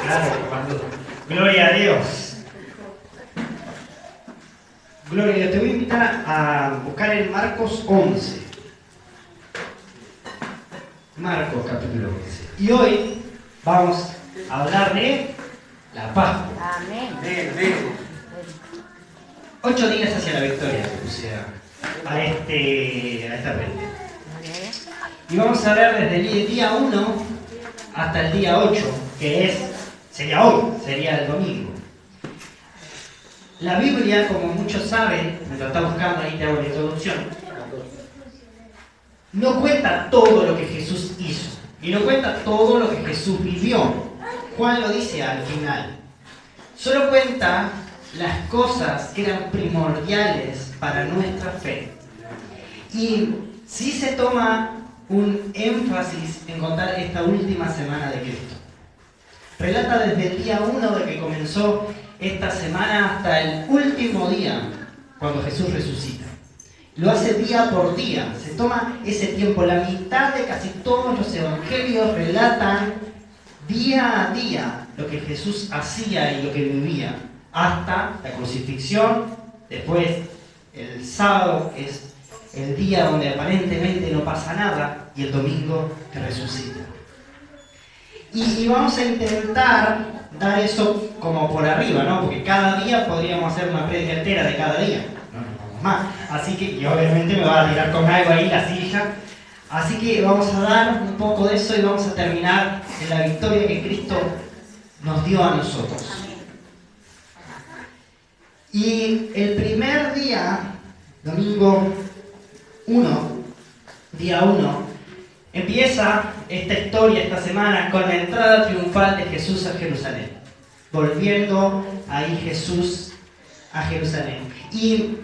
Claro, cuando... Gloria a Dios. Gloria a Dios. Te voy a invitar a buscar en Marcos 11. Marcos capítulo 11. Y hoy vamos a hablar de la Pascua. Amén. Amén. 8 días hacia la victoria, que puse a esta prenda. Y vamos a ver desde el día 1 hasta el día 8, que sería hoy, sería el domingo. La Biblia, como muchos saben, me lo está buscando, ahí te hago la introducción, no cuenta todo lo que Jesús hizo, y no cuenta todo lo que Jesús vivió. Juan lo dice al final. Solo cuenta las cosas que eran primordiales para nuestra fe. Y sí se toma un énfasis en contar esta última semana de Cristo. Relata desde el día 1 de que comenzó esta semana hasta el último día, cuando Jesús resucita. Lo hace día por día, se toma ese tiempo. La mitad de casi todos los evangelios relatan día a día lo que Jesús hacía y lo que vivía, hasta la crucifixión, después el sábado, que es el día donde aparentemente no pasa nada, y el domingo que resucita. Y vamos a intentar dar eso como por arriba, ¿no? Porque cada día podríamos hacer una prédica entera de cada día. No nos vamos más. Así que, y obviamente me va a tirar con algo ahí la silla. Así que vamos a dar un poco de eso y vamos a terminar en la victoria que Cristo nos dio a nosotros. Y el primer día, domingo 1, día 1, empieza esta historia, esta semana, con la entrada triunfal de Jesús a Jerusalén. Volviendo ahí Jesús a Jerusalén. Y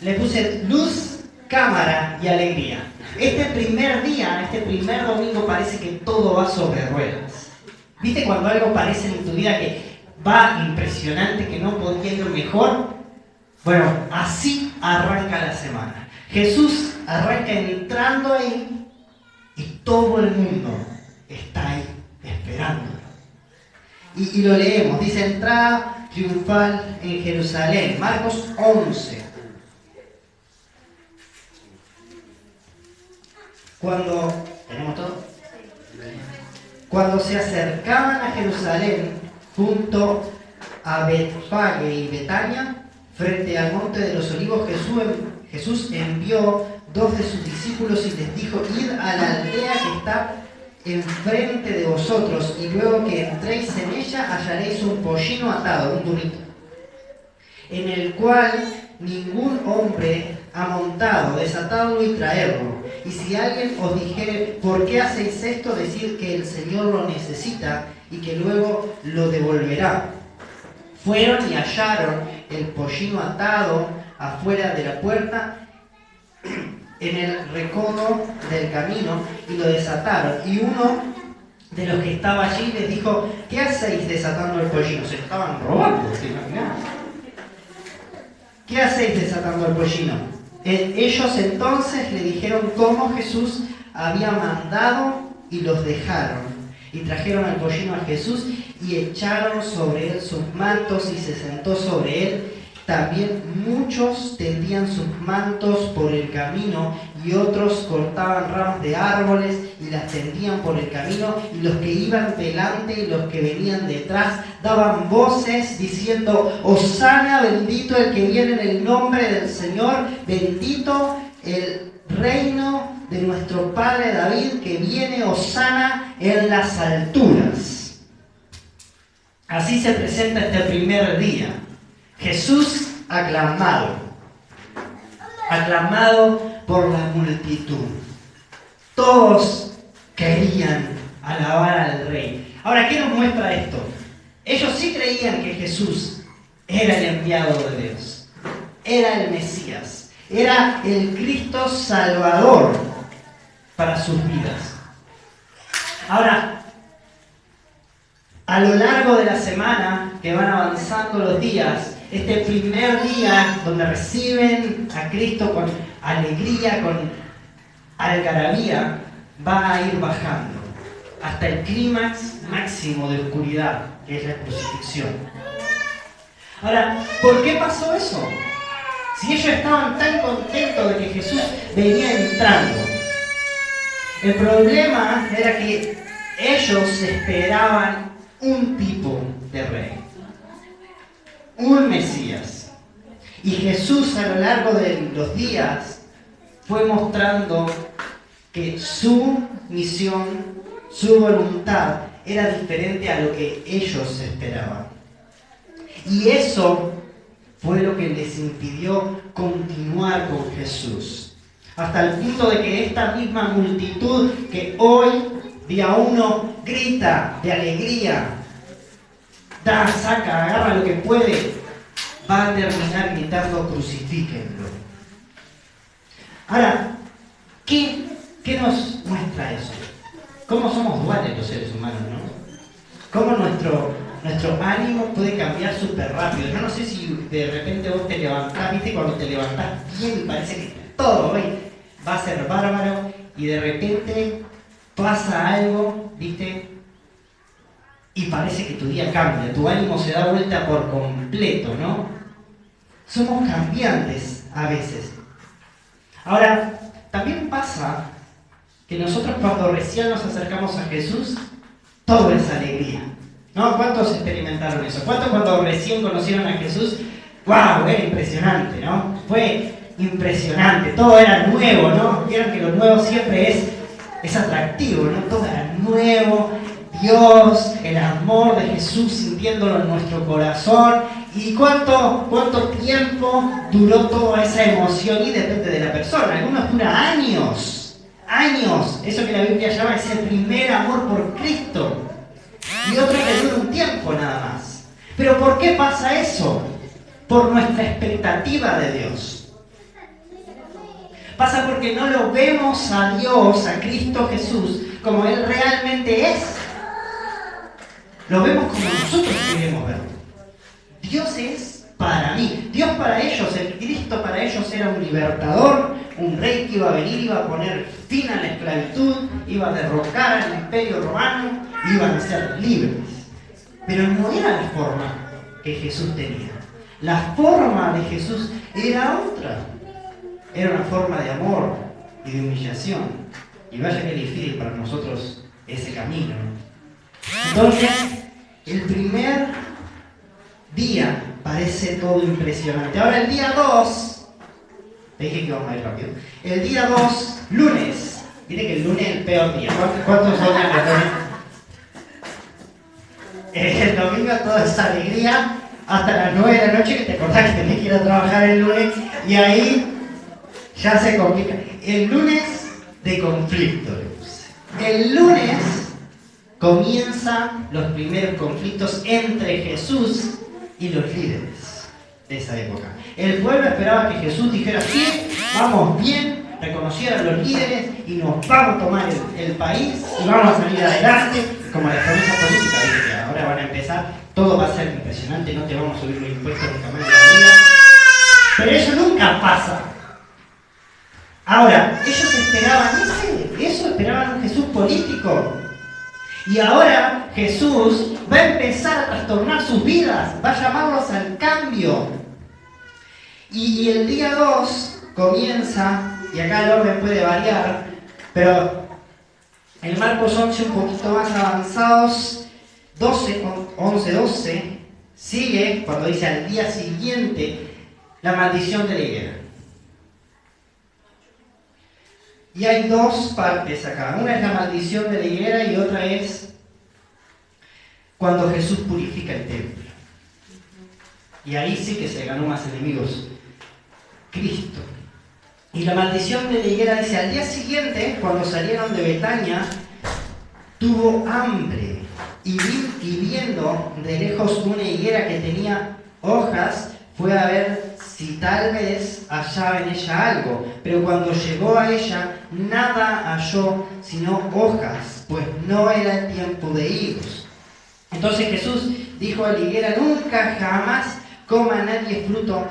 le puse luz, cámara y alegría. Este primer día, este primer domingo, parece que todo va sobre ruedas. ¿Viste cuando algo parece en tu vida que va impresionante, que no podía ir mejor? Bueno, así arranca la semana. Jesús arranca entrando ahí y todo el mundo está ahí esperándolo. Y lo leemos, dice entrada triunfal en Jerusalén, Marcos 11. ¿Tenemos todo? Cuando se acercaban a Jerusalén, junto a Betfage y Betania, frente al monte de los olivos, Jesús envió 2 de sus discípulos y les dijo: id a la aldea que está enfrente de vosotros, y luego que entréis en ella hallaréis un pollino atado, un burrito, en el cual ningún hombre ha montado, desatadlo y traerlo. Y si alguien os dijere: ¿por qué hacéis esto?, decid que el Señor lo necesita y que luego lo devolverá. Fueron y hallaron el pollino atado afuera de la puerta en el recodo del camino y lo desataron. Y uno de los que estaba allí les dijo: ¿qué hacéis desatando el pollino? Se estaban robando, ¿te imaginas? ¿Qué hacéis desatando el pollino? Ellos entonces le dijeron cómo Jesús había mandado y los dejaron. Y trajeron al pollino a Jesús y echaron sobre él sus mantos y se sentó sobre él. También muchos tendían sus mantos por el camino y otros cortaban ramas de árboles y las tendían por el camino, y los que iban delante y los que venían detrás daban voces diciendo: Hosana, bendito el que viene en el nombre del Señor, bendito el reino de nuestro padre David que viene, Hosana en las alturas. Así se presenta este primer día. Jesús aclamado por la multitud. Todos querían alabar al Rey. Ahora, ¿qué nos muestra esto? Ellos sí creían que Jesús era el enviado de Dios, era el Mesías, era el Cristo Salvador para sus vidas. Ahora, a lo largo de la semana, que van avanzando los días, este primer día donde reciben a Cristo con alegría, con algarabía, va a ir bajando. hasta el clímax máximo de oscuridad, que es la crucifixión. Ahora, ¿por qué pasó eso? Si ellos estaban tan contentos de que Jesús venía entrando. El problema era que ellos esperaban un tipo de rey, un Mesías. Y Jesús a lo largo de los días fue mostrando que su misión, su voluntad era diferente a lo que ellos esperaban. Y eso fue lo que les impidió continuar con Jesús. Hasta el punto de que esta misma multitud que hoy, día 1, grita de alegría, da, saca, agarra lo que puede, va a terminar gritando crucifíquenlo. Ahora, ¿qué nos muestra eso? ¿Cómo somos duales los seres humanos, no? ¿Cómo nuestro ánimo puede cambiar súper rápido? Yo no sé si de repente vos te levantás, ¿viste? Cuando te levantás bien y parece que todo hoy va a ser bárbaro y de repente pasa algo, ¿viste? Y parece que tu día cambia, tu ánimo se da vuelta por completo, ¿no? Somos cambiantes a veces. Ahora, también pasa que nosotros cuando recién nos acercamos a Jesús, todo es alegría, ¿no? ¿Cuántos experimentaron eso? ¿Cuántos cuando recién conocieron a Jesús? ¡Wow! Era impresionante, ¿no? Fue impresionante, todo era nuevo, ¿no? Vieron que lo nuevo siempre es atractivo, ¿no? Todo era nuevo, Dios, el amor de Jesús sintiéndolo en nuestro corazón. ¿Y cuánto tiempo duró toda esa emoción? Y depende de la persona. Algunos dura años, eso que la Biblia llama ese primer amor por Cristo. Y otros que dura un tiempo nada más. ¿Pero por qué pasa eso? Por nuestra expectativa de Dios. Pasa porque no lo vemos a Dios, a Cristo Jesús, como Él realmente es. Lo vemos como nosotros queremos verlo. Dios es para mí. Dios para ellos, el Cristo para ellos era un libertador, un rey que iba a venir, iba a poner fin a la esclavitud, iba a derrocar al imperio romano, iban a ser libres. Pero no era la forma que Jesús tenía. La forma de Jesús era otra. Era una forma de amor y de humillación. Y vaya que difícil para nosotros ese camino. Entonces, el primer día parece todo impresionante. Ahora el día 2, te dije que vamos a ir rápido. El día 2, lunes. Viste que el lunes es el peor día. ¿Cuántos odian el lunes? El domingo toda esa alegría hasta las 9 de la noche que te acordás que tenés que ir a trabajar el lunes y ahí ya se complica. El lunes de conflicto. El lunes comienzan los primeros conflictos entre Jesús y los líderes de esa época. El pueblo esperaba que Jesús dijera, sí, vamos bien, reconociera a los líderes y nos vamos a tomar el país y vamos a salir adelante, como la promesa política dice que ahora van a empezar, todo va a ser impresionante, no te vamos a subir los impuestos nunca más en la vida. Pero eso nunca pasa. Ahora, ellos esperaban eso, esperaban un Jesús político. Y ahora Jesús va a empezar a trastornar sus vidas, va a llamarlos al cambio. Y el día 2 comienza, y acá el orden puede variar, pero en Marcos 11 un poquito más avanzados, 11-12, sigue cuando dice al día siguiente la maldición de la higuera. Y hay dos partes acá. Una es la maldición de la higuera y otra es cuando Jesús purifica el templo. Y ahí sí que se ganó más enemigos. Cristo. Y la maldición de la higuera dice, al día siguiente, cuando salieron de Betania, tuvo hambre. Y viendo de lejos una higuera que tenía hojas, fue a ver si tal vez hallaba en ella algo, pero cuando llegó a ella, nada halló sino hojas, pues no era el tiempo de higos. Entonces Jesús dijo a la higuera, nunca jamás coma nadie fruto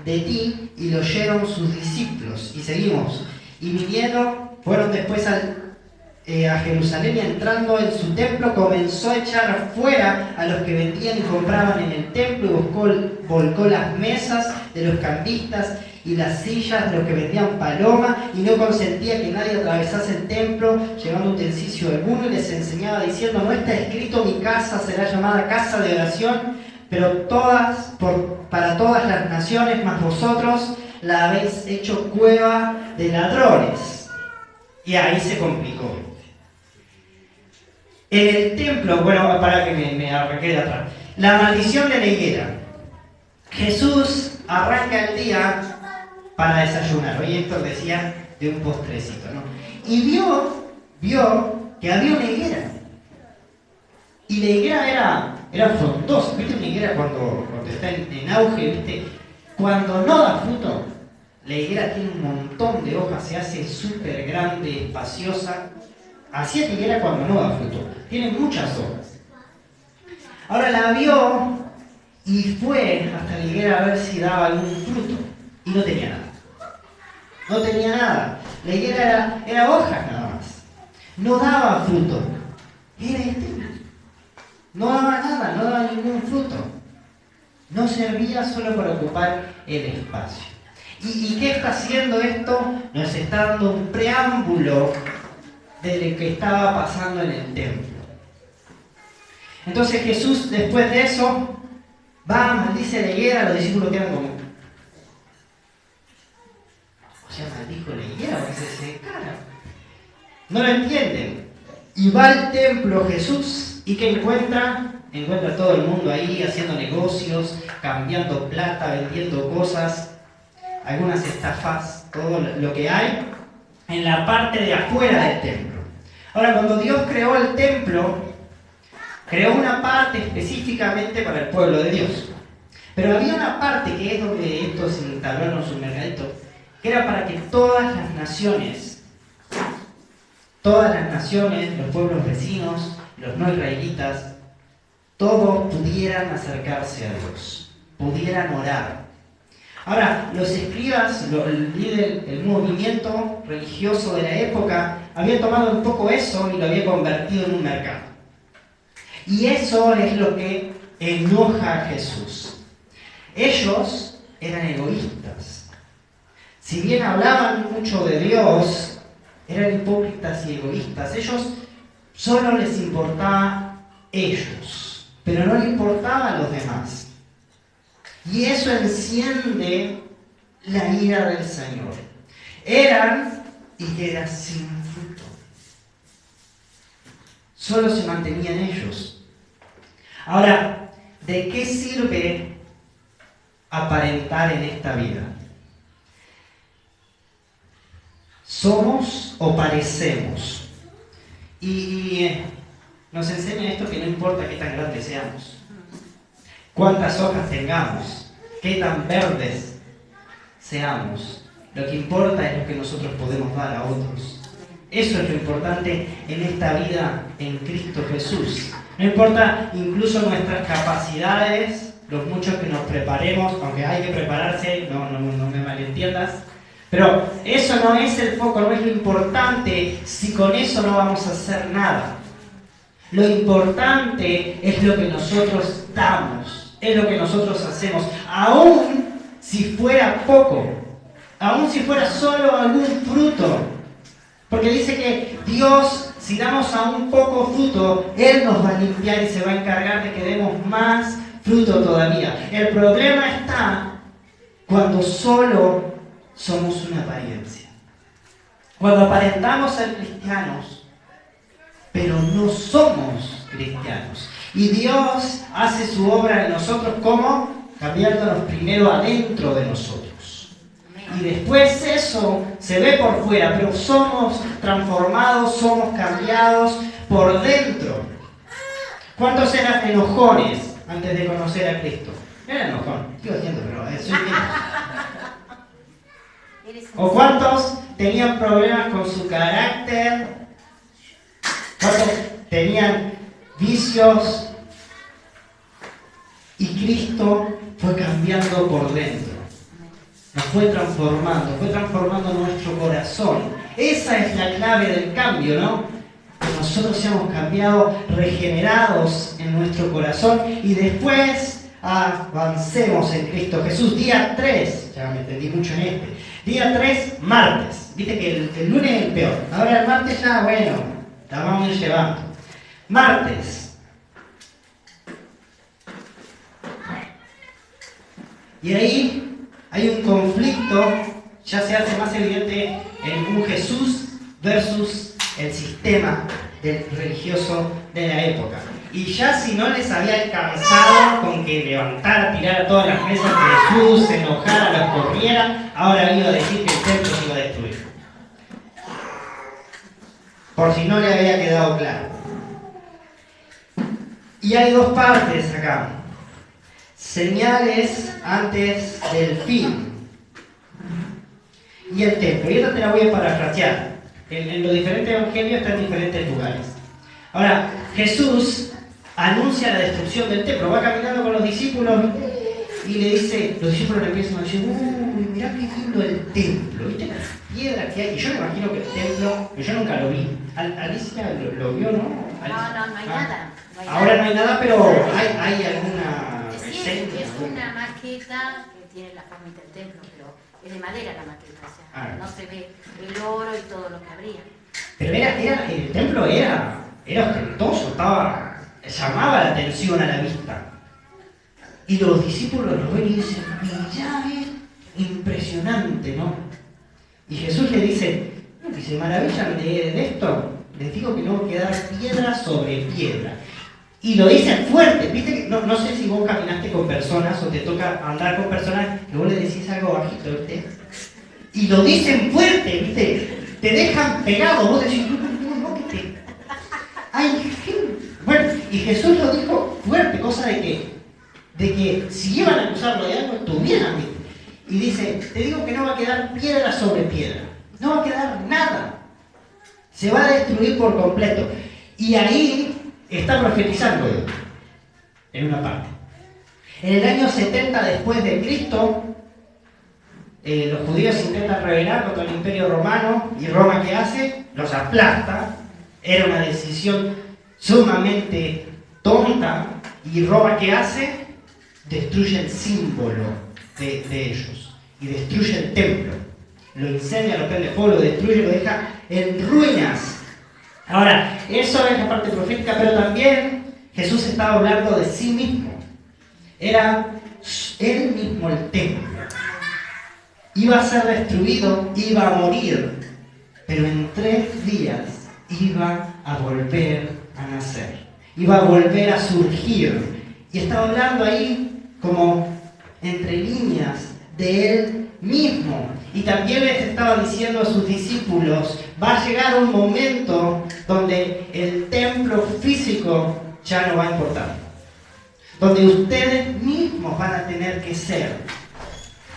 de ti, y lo oyeron sus discípulos. Y seguimos. Y vinieron, fueron después a Jerusalén y entrando en su templo comenzó a echar fuera a los que vendían y compraban en el templo y volcó las mesas de los cambistas y las sillas de los que vendían paloma y no consentía que nadie atravesase el templo llevando utensilio alguno y les enseñaba diciendo: no está escrito mi casa será llamada casa de oración, pero para todas las naciones, mas vosotros la habéis hecho cueva de ladrones. Y ahí se complicó. En el templo, bueno, para que me arranque de atrás. La maldición de la higuera. Jesús arranca el día para desayunar. Hoy Héctor decía de un postrecito, ¿no? Y vio que había una higuera. Y la higuera era frondosa. ¿Viste una higuera cuando está en auge? ¿Viste? Cuando no da fruto, la higuera tiene un montón de hojas, se hace súper grande, espaciosa. Así es la higuera cuando no da fruto. Tiene muchas hojas. Ahora la vio y fue hasta la higuera a ver si daba algún fruto. Y no tenía nada. No tenía nada. La higuera era hojas nada más. No daba fruto. Era estéril. No daba nada, no daba ningún fruto. No servía solo para ocupar el espacio. ¿Y qué está haciendo esto? Nos está dando un preámbulo de lo que estaba pasando en el templo. Entonces Jesús, después de eso, va, maldice la higuera, los discípulos quedan como... O sea, maldijo la higuera porque se secara. No lo entienden. Y va al templo Jesús, ¿y qué encuentra? Encuentra a todo el mundo ahí haciendo negocios, cambiando plata, vendiendo cosas, algunas estafas, todo lo que hay en la parte de afuera del templo. Ahora, cuando Dios creó el templo, creó una parte específicamente para el pueblo de Dios. Pero había una parte que es donde estos entablaron su mercadito, que era para que todas las naciones, los pueblos vecinos, los no israelitas, todos pudieran acercarse a Dios, pudieran orar. Ahora, los escribas, el movimiento religioso de la época, había tomado un poco eso y lo había convertido en un mercado. Y eso es lo que enoja a Jesús. Ellos eran egoístas. Si bien hablaban mucho de Dios, eran hipócritas y egoístas. Ellos solo les importaba ellos, pero no les importaba a los demás. Y eso enciende la ira del Señor. Eran higueras sin fruto. Solo se mantenían ellos. Ahora, ¿de qué sirve aparentar en esta vida? ¿Somos o parecemos? Y nos enseña esto que no importa qué tan grandes seamos, cuántas hojas tengamos, qué tan verdes seamos. Lo que importa es lo que nosotros podemos dar a otros. Eso es lo importante en esta vida en Cristo Jesús. No importa incluso nuestras capacidades, los muchos que nos preparemos, aunque hay que prepararse, no me malentiendas. Pero eso no es el foco, no es lo importante si con eso no vamos a hacer nada. Lo importante es lo que nosotros damos, es lo que nosotros hacemos, aun si fuera poco, aun si fuera solo algún fruto. Porque dice que Dios, si damos aún poco fruto, Él nos va a limpiar y se va a encargar de que demos más fruto todavía. El problema está cuando solo somos una apariencia. Cuando aparentamos ser cristianos, pero no somos cristianos. Y Dios hace su obra en nosotros, ¿cómo? Cambiándonos primero adentro de nosotros. Y después eso se ve por fuera, pero somos transformados, somos cambiados por dentro. ¿Cuántos eran enojones antes de conocer a Cristo? No era enojón, sigo diciendo, pero soy ¿O cuántos tenían problemas con su carácter? ¿Cuántos tenían vicios? Y Cristo fue cambiando por dentro. Nos fue transformando nuestro corazón. Esa es la clave del cambio, ¿no? nosotros seamos cambiados, regenerados en nuestro corazón y después avancemos en Cristo Jesús. Día 3, ya me entendí mucho en este. Día 3, martes. Viste que el lunes es el peor. Ahora el martes ya, bueno, la vamos a ir llevando. Martes. Y ahí hay un conflicto, ya se hace más evidente en un Jesús versus el sistema religioso de la época. Y ya si no les había alcanzado con que levantara, tirara todas las mesas de Jesús, se enojara, los corriera, ahora iba a decir que el templo se iba a destruir. Por si no le había quedado claro. Y hay dos partes acá. Señales antes del fin. Y el templo. Y esta te la voy a parafrasear. En los diferentes evangelios está en diferentes lugares. Ahora, Jesús anuncia la destrucción del templo. Va caminando con los discípulos y le dice, los discípulos le empiezan a decir, uy, mirá qué lindo el templo. ¿Viste las piedras que hay? Y yo me imagino que el templo, yo nunca lo vi. Alicia lo vio, ¿no? No hay nada. No hay ahora nada. no hay nada, pero hay alguna Sí, escena. es una maqueta que tiene la forma del templo, pero es de madera la maqueta, o sea, no se ve el oro y todo lo que habría. Pero el templo era ostentoso, llamaba la atención a la vista. Y los discípulos lo ven y dicen, mirá, es impresionante, ¿no? Y Jesús le dice, maravillan de esto, les digo que no va a quedar piedra sobre piedra. Y lo dicen fuerte, viste que no sé si vos caminaste con personas o te toca andar con personas que vos le decís algo bajito, ¿viste? Y lo dicen fuerte, ¿viste? Te dejan pegado, vos decís, no, que te... Ay, bueno, y Jesús lo dijo fuerte, cosa de que si iban a acusarlo de algo, estuvieran, ¿viste? Y dice, te digo que no va a quedar piedra sobre piedra, no va a quedar nada, se va a destruir por completo. Y ahí está profetizando Dios, en una parte. En el año 70 después de Cristo, los judíos se intentan rebelar contra el Imperio Romano, y Roma, ¿qué hace? Los aplasta. Era una decisión sumamente tonta, y Roma, ¿qué hace? Destruye el símbolo de ellos, y destruye el templo. Lo incendia, lo prende fuego, lo destruye, lo deja en ruinas. Ahora, eso es la parte profética, pero también Jesús estaba hablando de sí mismo. Era él mismo el templo. Iba a ser destruido, iba a morir, pero en 3 días iba a volver a nacer. Iba a volver a surgir. Y estaba hablando ahí como entre líneas de él mismo. Y también les estaba diciendo a sus discípulos, va a llegar un momento donde el templo físico ya no va a importar. Donde ustedes mismos van a tener que ser.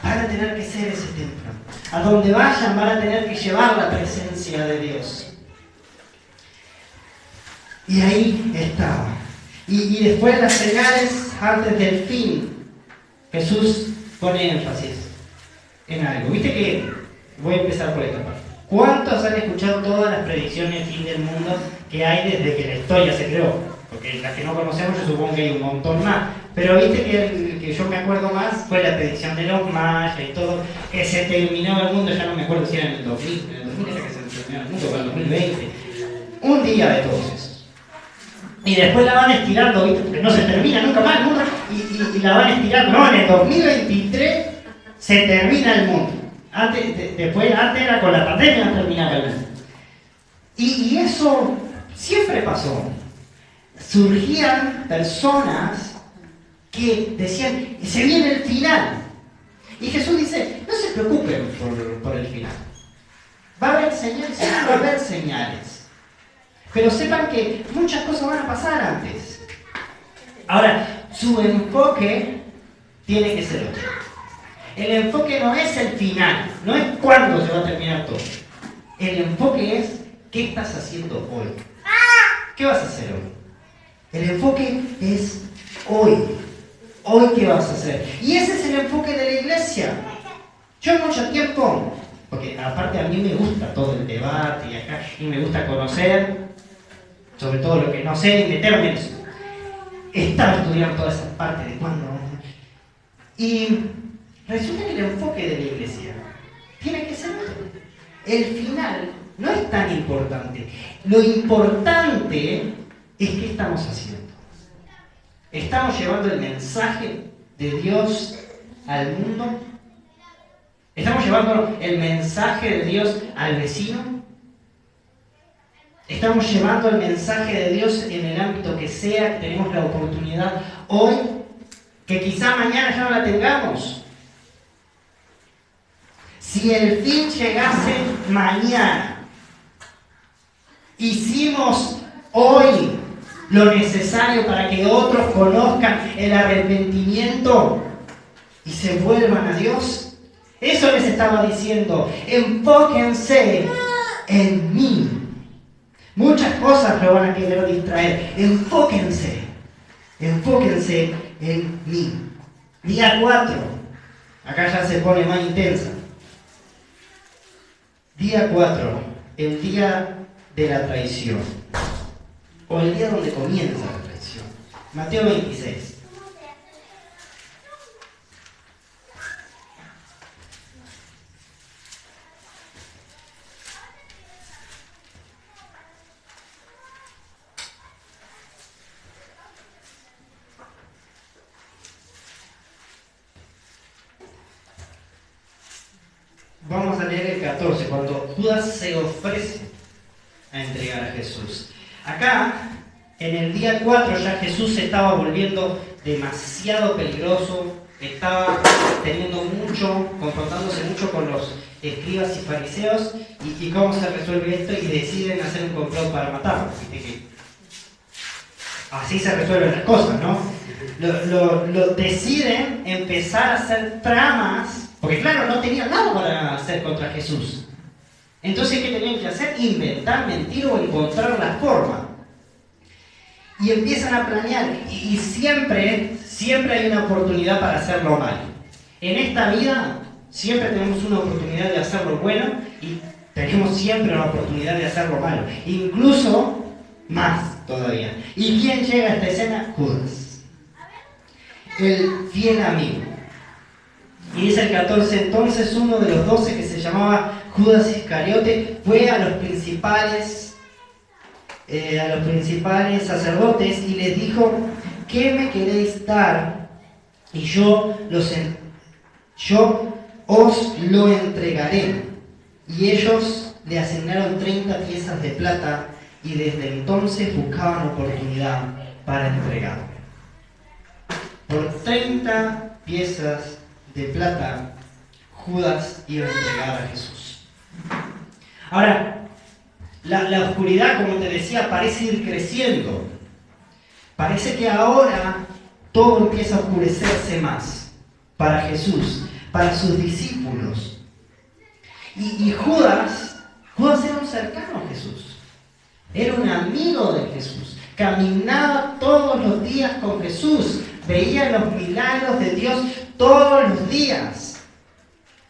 Van a tener que ser ese templo. A donde vayan van a tener que llevar la presencia de Dios. Y ahí estaba. Y después las señales antes del fin. Jesús pone énfasis en algo. Viste que, voy a empezar por esta parte. ¿Cuántos han escuchado todas las predicciones del fin del mundo que hay desde que la historia se creó? Porque las que no conocemos yo supongo que hay un montón más. Pero viste que el que yo me acuerdo más fue la predicción de los mayas y todo, que se terminó el mundo, ya no me acuerdo si era en el 2000, en el 2000 era que se terminó el mundo, o en el 2020. Un día de todos esos. Y después la van estirando, ¿viste? Porque no se termina nunca más el mundo, y la van estirando. No, en el 2023 se termina el mundo. Antes era con la pandemia terminaba el mundo. Y eso siempre pasó. Surgían personas que decían, se viene el final. Y Jesús dice, no se preocupen por el final. Va a haber señales, va a haber señales. Pero sepan que muchas cosas van a pasar antes. Ahora, su enfoque tiene que ser otro. El enfoque no es el final, no es cuándo se va a terminar todo. El enfoque es qué estás haciendo hoy. ¿Qué vas a hacer hoy? El enfoque es hoy. Hoy, ¿qué vas a hacer? Y ese es el enfoque de la iglesia. Yo en mucho tiempo, porque aparte a mí me gusta todo el debate y acá, y me gusta conocer, sobre todo lo que no sé ni meterme en eso. Estaba estudiando toda esa parte de cuándo. Y resulta que el enfoque de la iglesia tiene que ser otro. El final no es tan importante. Lo importante es qué estamos haciendo. ¿Estamos llevando el mensaje de Dios al mundo? ¿Estamos llevando el mensaje de Dios al vecino? ¿Estamos llevando el mensaje de Dios en el ámbito que sea, que tenemos la oportunidad hoy, que quizá mañana ya no la tengamos? Si el fin llegase mañana, hicimos hoy lo necesario para que otros conozcan el arrepentimiento y se vuelvan a Dios. Eso les estaba diciendo, enfóquense en mí. Muchas cosas lo van a querer distraer. Enfóquense en mí. Día 4. Acá ya se pone más intensa. Día 4. El día de la traición. O el día donde comienza la traición. Mateo 26. Vamos a leer el 14, cuando Judas se ofrece a entregar a Jesús. Acá, en el día 4, ya Jesús se estaba volviendo demasiado peligroso, estaba confrontándose mucho con los escribas y fariseos, y cómo se resuelve esto, y deciden hacer un complot para matarlo. Así se resuelven las cosas, ¿no? Deciden empezar a hacer tramas. Porque claro, no tenían nada para hacer contra Jesús. Entonces, ¿qué tenían que hacer? Inventar, mentir o encontrar la forma. Y empiezan a planear. Y siempre hay una oportunidad para hacerlo mal. En esta vida, siempre tenemos una oportunidad de hacerlo bueno y tenemos siempre una oportunidad de hacerlo malo. Incluso más todavía. ¿Y quién llega a esta escena? Judas. El fiel amigo. Y dice el 14, entonces uno de los 12 que se llamaba Judas Iscariote fue a los principales sacerdotes y les dijo, ¿qué me queréis dar? Y yo os lo entregaré. Y ellos le asignaron 30 piezas de plata y desde entonces buscaban oportunidad para entregarlo. Por 30 piezas de plata, Judas iba a entregar a Jesús. Ahora, la oscuridad, como te decía, parece ir creciendo. Parece que ahora todo empieza a oscurecerse más para Jesús, para sus discípulos. Y Judas era un cercano a Jesús. Era un amigo de Jesús. Caminaba todos los días con Jesús. Veía los milagros de Dios todos los días.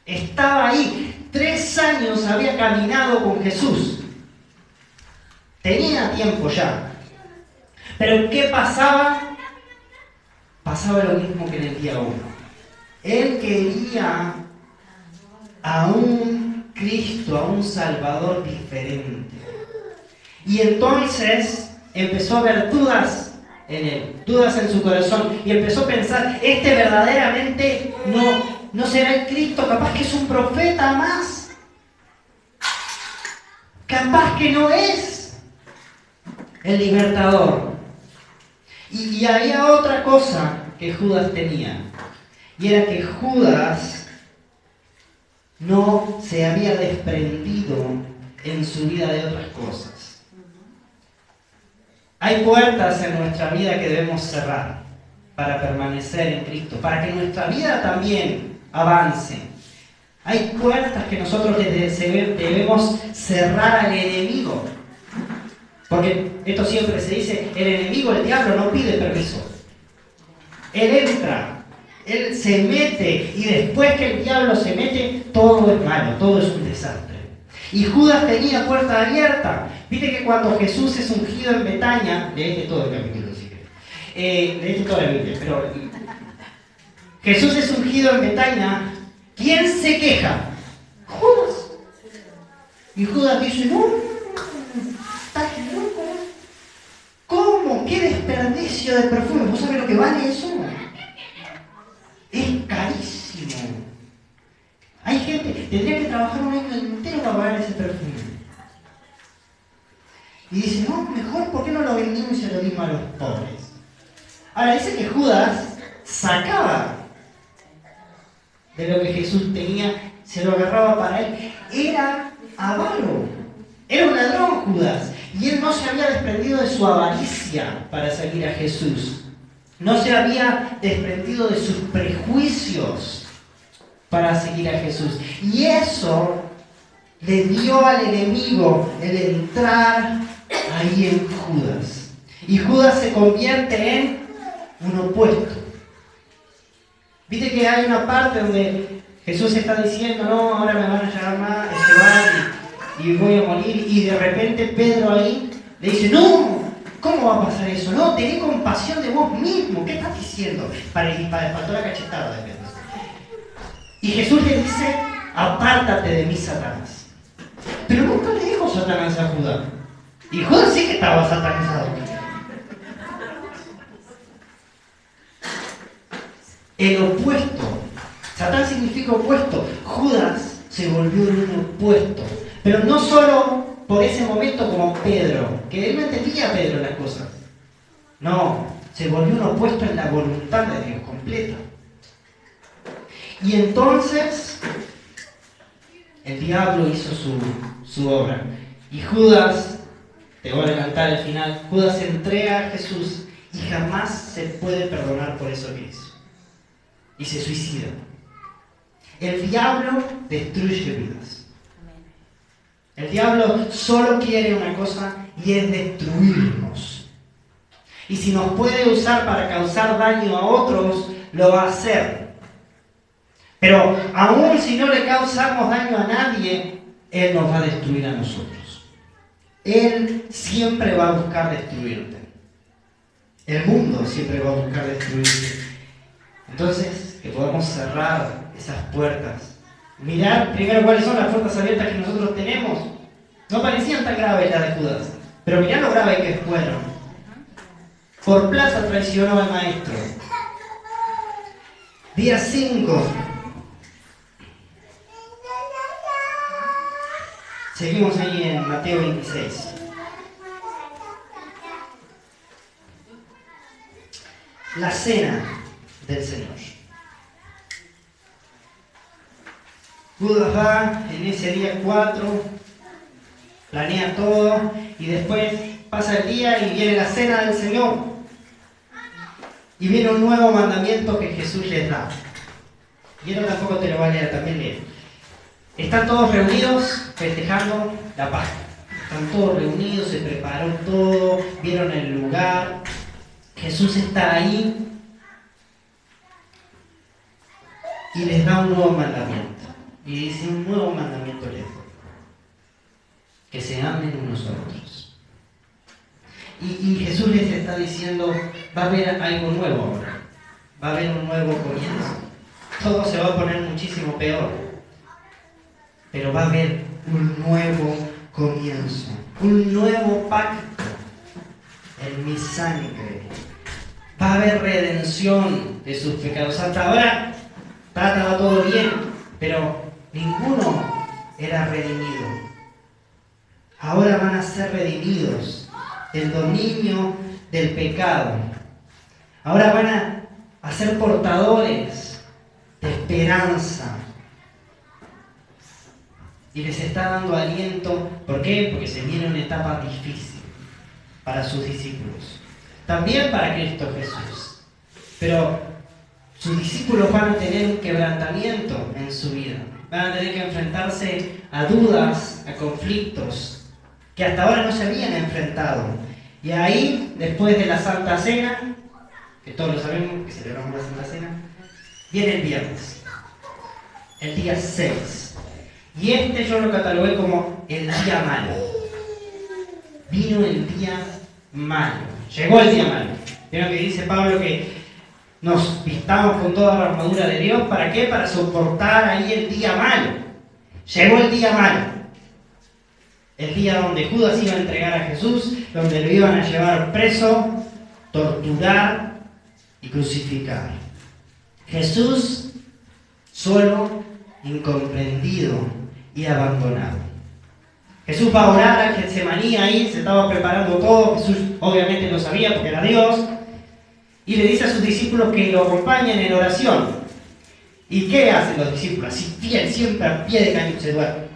Estaba ahí. 3 años había caminado con Jesús. Tenía tiempo ya. Pero ¿qué pasaba? Pasaba lo mismo que en el día 1. Él quería a un Cristo, a un Salvador diferente. Y entonces empezó a haber dudas en él, dudas en su corazón, y empezó a pensar, este verdaderamente no será el Cristo, capaz que es un profeta más, capaz que no es el libertador. Y había otra cosa que Judas tenía, y era que Judas no se había desprendido en su vida de otras cosas. Hay puertas en nuestra vida que debemos cerrar para permanecer en Cristo, para que nuestra vida también avance. Hay puertas que nosotros debemos cerrar al enemigo. Porque esto siempre se dice, el enemigo, el diablo, no pide permiso. Él entra, él se mete, y después que el diablo se mete, todo es malo, todo es un desastre. Y Judas tenía puerta abierta. Viste que cuando Jesús es ungido en Betania, leíste todo el capítulo, si querés. Leíste toda la Biblia, pero Jesús es ungido en Betania. ¿Quién se queja? Judas. Y Judas dice, no, estás loco. ¿Cómo? ¡Qué desperdicio de perfume! ¿Vos sabés lo que vale eso? Es carísimo. Hay gente que tendría que trabajar un año entero para pagar ese perfume. Y dice, no, mejor, ¿por qué no lo vendimos y se lo dimos a los pobres? Ahora, dice que Judas sacaba de lo que Jesús tenía, se lo agarraba para él. Era avaro. Era un ladrón Judas. Y él no se había desprendido de su avaricia para seguir a Jesús. No se había desprendido de sus prejuicios para seguir a Jesús. Y eso le dio al enemigo el entrar ahí en Judas. Y Judas se convierte en un opuesto. Viste que hay una parte donde Jesús está diciendo, no, ahora me van a llamar y voy a morir. Y de repente Pedro ahí le dice, no, ¿cómo va a pasar eso? No, tené compasión de vos mismo. ¿Qué estás diciendo? Para faltó la cachetada de Pedro. Y Jesús le dice, apártate de mí, Satanás. Pero nunca le dijo Satanás a Judas. Y Judas sí que estaba satanizado. El opuesto. Satán significa opuesto. Judas se volvió en un opuesto. Pero no solo por ese momento como Pedro, que él no entendía a Pedro las cosas. No, se volvió un opuesto en la voluntad de Dios completa. Y entonces el diablo hizo su obra. Y Judas, te voy a adelantar al final, Judas se entrega a Jesús y jamás se puede perdonar por eso que hizo. Y se suicida. El diablo destruye vidas. El diablo solo quiere una cosa y es destruirnos. Y si nos puede usar para causar daño a otros, lo va a hacer. Pero aún si no le causamos daño a nadie, Él nos va a destruir a nosotros. Él siempre va a buscar destruirte. El mundo siempre va a buscar destruirte. Entonces, que podamos cerrar esas puertas. Mirar primero cuáles son las puertas abiertas que nosotros tenemos. No parecían tan graves las de Judas, pero mirá lo grave que fueron. Por plata traicionó al maestro. Día 5. Seguimos ahí en Mateo 26. La cena del Señor. Judas va en ese día 4, planea todo y después pasa el día y viene la cena del Señor. Y viene un nuevo mandamiento que Jesús les da. Y él tampoco te lo va a leer, también lee. Están todos reunidos festejando la Pascua. Están todos reunidos, se preparó todo, vieron el lugar. Jesús está ahí y les da un nuevo mandamiento. Y dice, un nuevo mandamiento les doy. Que se amen unos a otros. Y Jesús les está diciendo, va a haber algo nuevo ahora. Va a haber un nuevo comienzo. Todo se va a poner muchísimo peor. Pero va a haber un nuevo comienzo. Un nuevo pacto en mi sangre. Va a haber redención de sus pecados. Hasta ahora estaba todo bien, pero ninguno era redimido. Ahora van a ser redimidos del dominio del pecado. Ahora van a ser portadores de esperanza. Y les está dando aliento. ¿Por qué? Porque se viene una etapa difícil para sus discípulos. También para Cristo Jesús. Pero sus discípulos van a tener un quebrantamiento en su vida. Van a tener que enfrentarse a dudas, a conflictos que hasta ahora no se habían enfrentado. Y ahí, después de la Santa Cena, que todos lo sabemos, que celebramos la Santa Cena, viene el viernes, el día 6. Y yo lo catalogué como el día malo. Vino el día malo. Llegó el día malo. Vieron que dice Pablo que nos vistamos con toda la armadura de Dios. ¿Para qué? Para soportar ahí el día malo. Llegó el día malo. El día donde Judas iba a entregar a Jesús, donde lo iban a llevar preso, torturar y crucificar. Jesús solo, incomprendido y abandonado. Jesús va a orar a Getsemaní, ahí se estaba preparando todo. Jesús obviamente lo sabía porque era Dios. Y le dice a sus discípulos que lo acompañen en oración. ¿Y qué hacen los discípulos? Así fiel, siempre a pie de cañón, se duermen.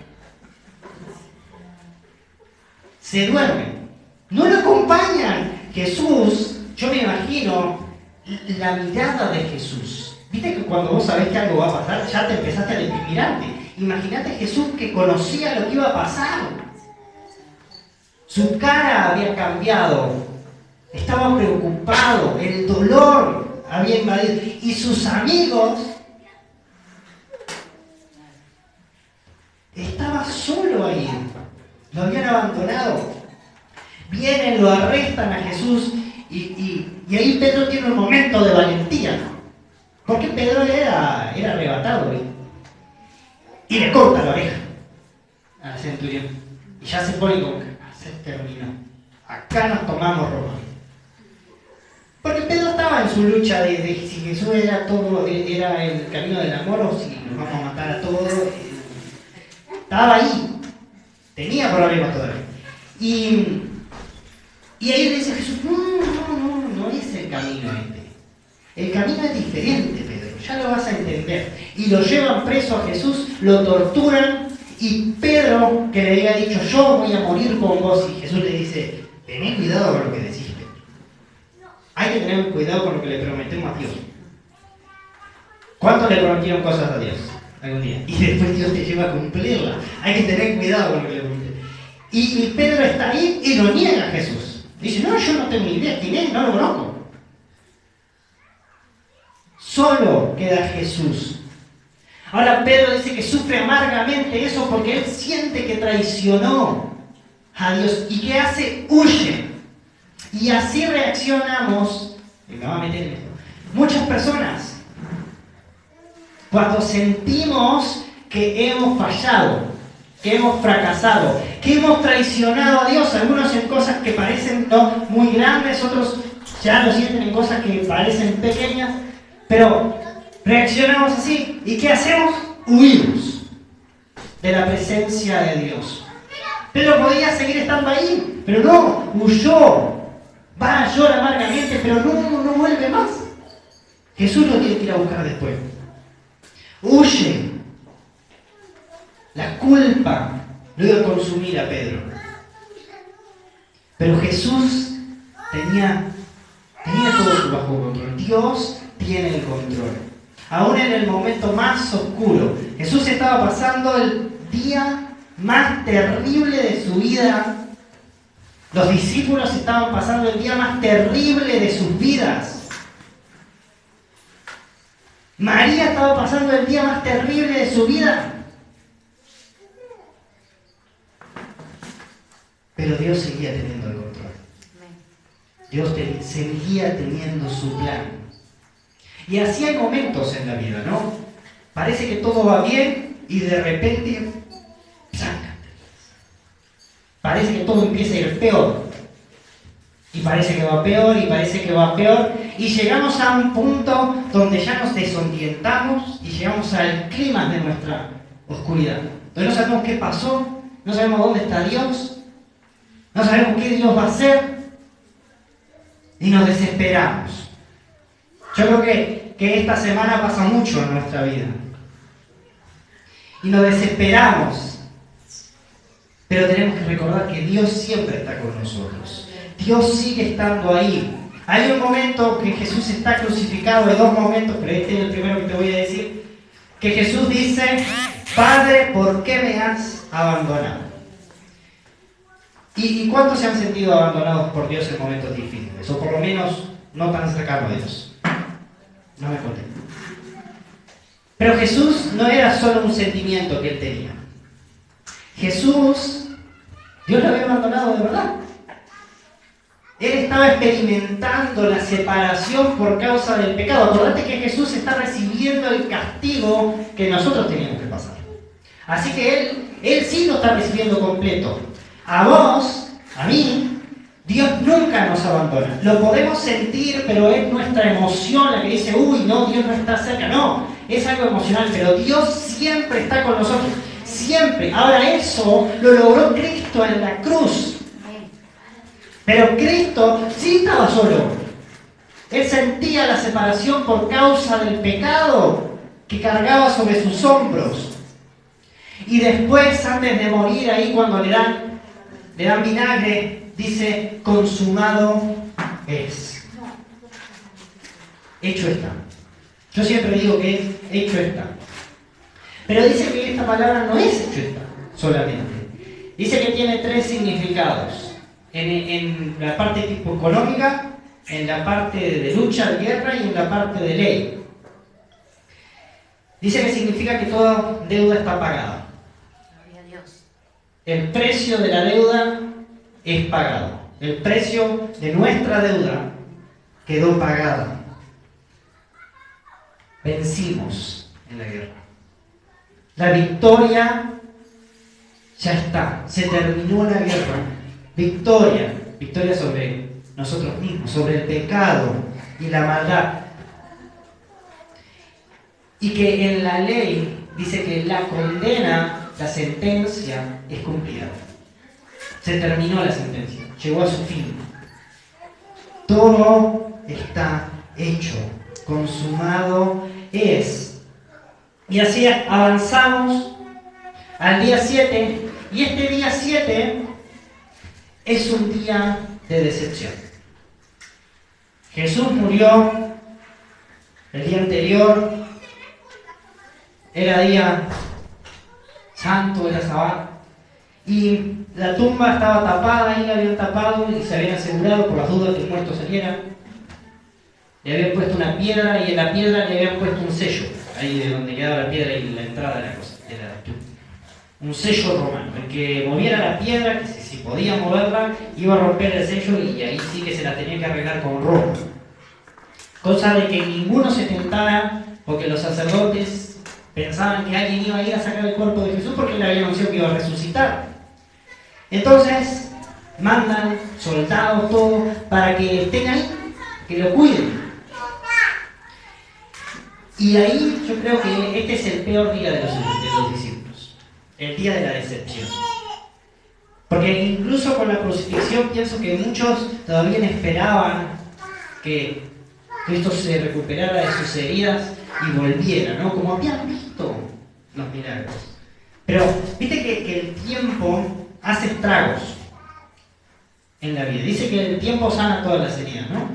Se duermen. No lo acompañan. Jesús, yo me imagino la mirada de Jesús. Viste que cuando vos sabés que algo va a pasar, ya te empezaste a deprimirarte. Imagínate Jesús que conocía lo que iba a pasar. Su cara había cambiado. Estaba preocupado. El dolor había invadido. Y sus amigos estaba solo ahí. Lo habían abandonado. Vienen, lo arrestan a Jesús y ahí Pedro tiene un momento de valentía. Porque Pedro era arrebatado. Y le corta la oreja al centurión. Y ya se pone como que se terminó. Acá nos tomamos Roma. Porque Pedro estaba en su lucha de si Jesús era el camino del amor o si nos vamos a matar a todos. Estaba ahí. Tenía problemas todavía. Y ahí le dice a Jesús, no es el camino este. El camino es diferente, Pedro, ya lo vas a entender. Y lo llevan preso a Jesús, lo torturan, y Pedro, que le había dicho, yo voy a morir con vos, y Jesús le dice, tened cuidado con lo que decís, Pedro. Hay que tener cuidado con lo que le prometemos a Dios. ¿Cuántos le prometieron cosas a Dios algún día? Y después Dios te lleva a cumplirla. Hay que tener cuidado con lo que le prometemos. Y Pedro está ahí y lo niega a Jesús. Dice, no, yo no tengo ni idea quién es, no lo conozco. Solo queda Jesús. Ahora Pedro dice que sufre amargamente eso porque él siente que traicionó a Dios. ¿Y qué hace? Huye. Y así reaccionamos, y me voy a meter en esto, muchas personas, cuando sentimos que hemos fallado, que hemos fracasado, que hemos traicionado a Dios, algunos en cosas que parecen no muy grandes, otros ya lo sienten en cosas que parecen pequeñas, pero reaccionamos así. ¿Y qué hacemos? Huimos de la presencia de Dios. Pedro podía seguir estando ahí, pero no, huyó. Va, llora amargamente, pero no vuelve más. Jesús lo tiene que ir a buscar después. Huye. La culpa lo iba a consumir a Pedro. Pero Jesús tenía todo bajo control. Dios tiene el control. Aún en el momento más oscuro, Jesús estaba pasando el día más terrible de su vida. Los discípulos estaban pasando el día más terrible de sus vidas. María estaba pasando el día más terrible de su vida. Pero Dios seguía teniendo el control. Dios seguía teniendo su plan. Y así hay momentos en la vida, ¿no? Parece que todo va bien y de repente parece que todo empieza a ir peor. Y parece que va peor, y parece que va peor. Y llegamos a un punto donde ya nos desorientamos y llegamos al clima de nuestra oscuridad. Donde no sabemos qué pasó, no sabemos dónde está Dios, no sabemos qué Dios va a hacer. Y nos desesperamos. Yo creo que esta semana pasa mucho en nuestra vida. Y nos desesperamos. Pero tenemos que recordar que Dios siempre está con nosotros. Dios sigue estando ahí. Hay un momento que Jesús está crucificado, hay dos momentos, pero este es el primero que te voy a decir, que Jesús dice, Padre, ¿por qué me has abandonado? ¿Y cuántos se han sentido abandonados por Dios en momentos difíciles? O por lo menos no tan cercanos a Dios. No me conté. Pero Jesús no era solo un sentimiento que él tenía. Jesús, Dios lo había abandonado de verdad. Él estaba experimentando la separación por causa del pecado. Acordate que Jesús está recibiendo el castigo que nosotros teníamos que pasar. Así que Él sí lo está recibiendo completo. A vos, a mí, Dios nunca nos abandona. Lo podemos sentir, pero es nuestra emoción la que dice, uy, no, Dios no está cerca. No, es algo emocional, pero Dios siempre está con nosotros. Siempre. Ahora eso lo logró Cristo en la cruz. Pero Cristo sí estaba solo. Él sentía la separación por causa del pecado que cargaba sobre sus hombros. Y después, antes de morir, ahí cuando le dan vinagre, dice, consumado es. Hecho está. Yo siempre digo que es hecho está. Pero dice que esta palabra no es hecho está solamente. Dice que tiene 3 significados. En la parte tipo económica, en la parte de lucha, de guerra y en la parte de ley. Dice que significa que toda deuda está pagada. Gloria a Dios. El precio de la deuda es pagado. El precio de nuestra deuda quedó pagado. Vencimos en la guerra. La victoria ya está. Se terminó la guerra. Victoria sobre nosotros mismos, sobre el pecado y la maldad. Y que en la ley dice que la condena, la sentencia es cumplida. Se terminó la sentencia, llegó a su fin. Todo está hecho, consumado es. Y así avanzamos al día 7, y este día 7 es un día de decepción. Jesús murió el día anterior, era día santo, era sábado, y la tumba estaba tapada, ahí la habían tapado y se habían asegurado por las dudas que el muerto saliera. Le habían puesto una piedra y en la piedra le habían puesto un sello, ahí de donde quedaba la piedra y la entrada de la cosa, de la tumba. Un sello romano. El que moviera la piedra, que si podía moverla, iba a romper el sello y ahí sí que se la tenía que arreglar con ropa. Cosa de que ninguno se tentara, porque los sacerdotes pensaban que alguien iba a ir a sacar el cuerpo de Jesús porque le había anunciado que iba a resucitar. Entonces, mandan soldados, todo, para que estén ahí, que lo cuiden. Y ahí yo creo que este es el peor día de los discípulos. El día de la decepción. Porque incluso con la crucifixión pienso que muchos todavía esperaban que Cristo se recuperara de sus heridas y volviera, ¿no? Como habían visto los milagros. Pero viste que el tiempo hace estragos en la vida. Dice que el tiempo sana todas las heridas, ¿no?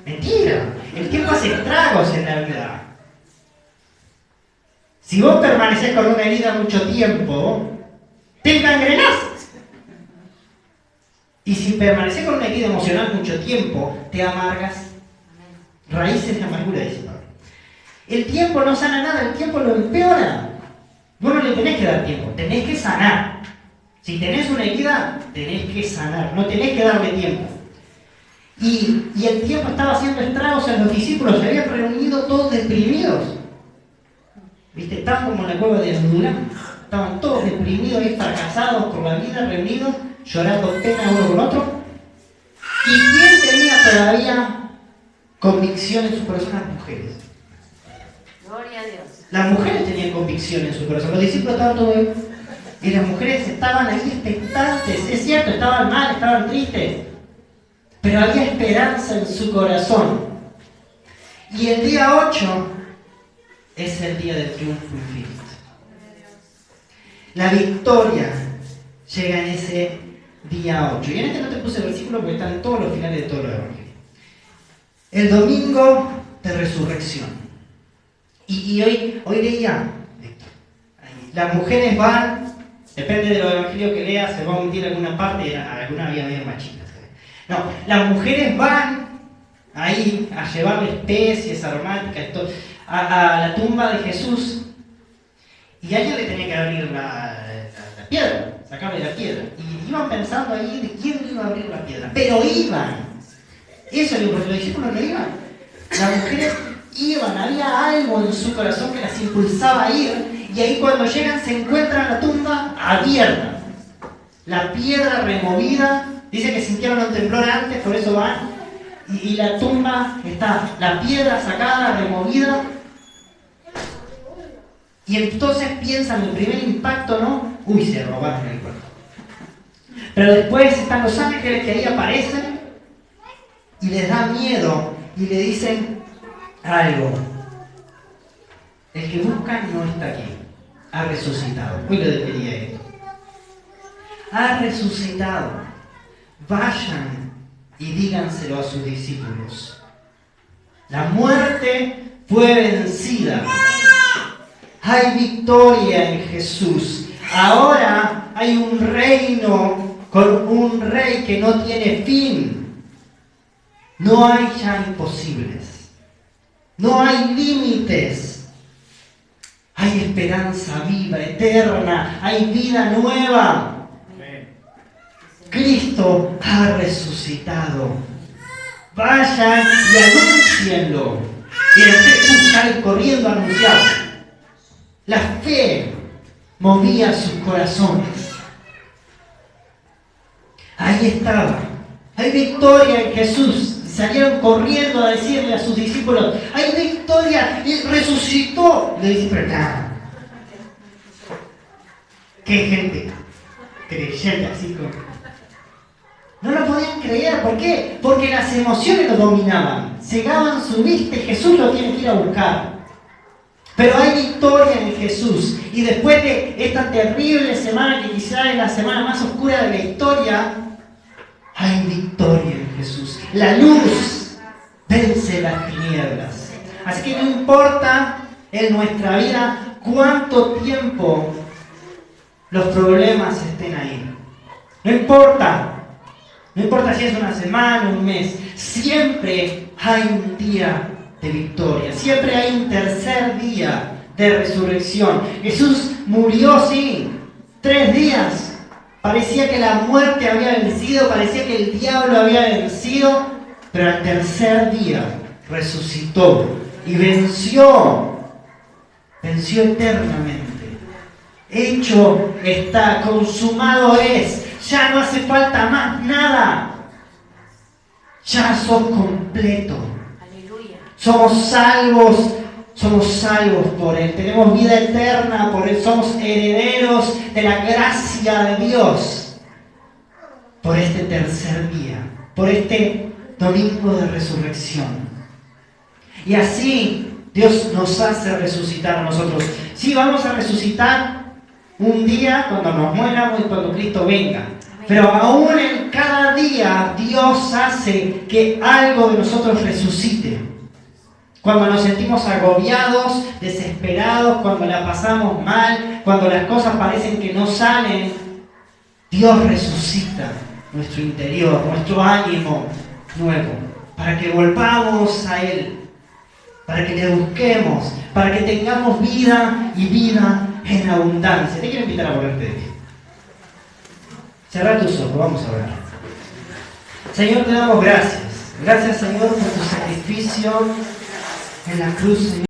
Mentira. El tiempo hace estragos en la vida. Si vos permanecés con una herida mucho tiempo, te engangrenás. Y si permaneces con una herida emocional mucho tiempo, te amargas. Raíces de amargura, dice Pablo. El tiempo no sana nada, el tiempo lo empeora. Vos no le tenés que dar tiempo, tenés que sanar. Si tenés una herida, tenés que sanar, no tenés que darle tiempo. Y el tiempo estaba haciendo estragos en los discípulos, se habían reunido todos deprimidos. ¿Viste? Estaban como en la cueva de Adulán. Estaban todos deprimidos y fracasados por la vida, reunidos, llorando pena uno con otro. ¿Y quién tenía todavía convicción en su corazón? Las mujeres. Gloria a Dios. Las mujeres tenían convicción en su corazón. Los discípulos estaban todos ahí. Y las mujeres estaban ahí expectantes. Es cierto, estaban mal, estaban tristes. Pero había esperanza en su corazón. Y el día 8 es el día del triunfo infinito. La victoria llega en ese día 8. Y en este no te puse el versículo porque están en todos los finales de todos los evangelios. El domingo de resurrección. Y hoy leía, las mujeres van, depende de los evangelios que leas, se va a omitir alguna parte, alguna había medio machista. No, las mujeres van ahí a llevarle especies aromáticas a la tumba de Jesús y alguien le tenía que abrir la piedra. sacarle la piedra. Y iban pensando ahí de quién iba a abrir la piedra. Pero iban. Eso es lo que los discípulos no iban. Las mujeres iban, había algo en su corazón que las impulsaba a ir. Y ahí cuando llegan se encuentran la tumba abierta. La piedra removida. Dice que sintieron un temblor antes, por eso van. Y la tumba está, la piedra sacada, removida. Y entonces piensan, el primer impacto, ¿no? Uy, se robaron el cuerpo. Pero después están los ángeles que ahí aparecen y les da miedo y le dicen algo. El que buscan no está aquí, ha resucitado. Hoy lo debería esto. Ha resucitado. Vayan y díganselo a sus discípulos. La muerte fue vencida. Hay victoria en Jesús. Ahora hay un reino con un rey que no tiene fin. No hay ya imposibles. No hay límites. Hay esperanza viva, eterna. Hay vida nueva. Cristo ha resucitado. Vayan y anúncienlo. Y después salen corriendo a anunciarlo. La fe movía sus corazones. Ahí estaba. Hay victoria en Jesús. Salieron corriendo a decirle a sus discípulos, hay victoria, y resucitó. Le dicen, pero nada. Qué gente creyente así como... No lo podían creer. ¿Por qué? Porque las emociones lo dominaban. Cegaban su vista y Jesús lo tiene que ir a buscar. Pero hay victoria en Jesús. Y después de esta terrible semana, que quizá es la semana más oscura de la historia, hay victoria en Jesús. La luz vence las tinieblas. Así que no importa en nuestra vida cuánto tiempo los problemas estén ahí. No importa. No importa si es una semana o un mes. Siempre hay un día de victoria. Siempre hay un tercer día de resurrección. Jesús murió, sí, 3 días. Parecía que la muerte había vencido, parecía que el diablo había vencido, pero al tercer día resucitó y venció eternamente. Hecho está, consumado es, ya no hace falta más nada. Ya sos completo. Somos salvos por Él, tenemos vida eterna por Él, somos herederos de la gracia de Dios por este tercer día, por este domingo de resurrección. Y así Dios nos hace resucitar a nosotros. Sí, vamos a resucitar un día cuando nos muéramos y cuando Cristo venga. Pero aún en cada día Dios hace que algo de nosotros resucite. Cuando nos sentimos agobiados, desesperados, cuando la pasamos mal, cuando las cosas parecen que no salen, Dios resucita nuestro interior, nuestro ánimo nuevo, para que volvamos a Él, para que le busquemos, para que tengamos vida y vida en abundancia. Te quiero invitar a ponerte de pie. Cerra tus ojos, vamos a orar. Señor, te damos gracias. Gracias, Señor, por tu sacrificio en la cruz, Señor.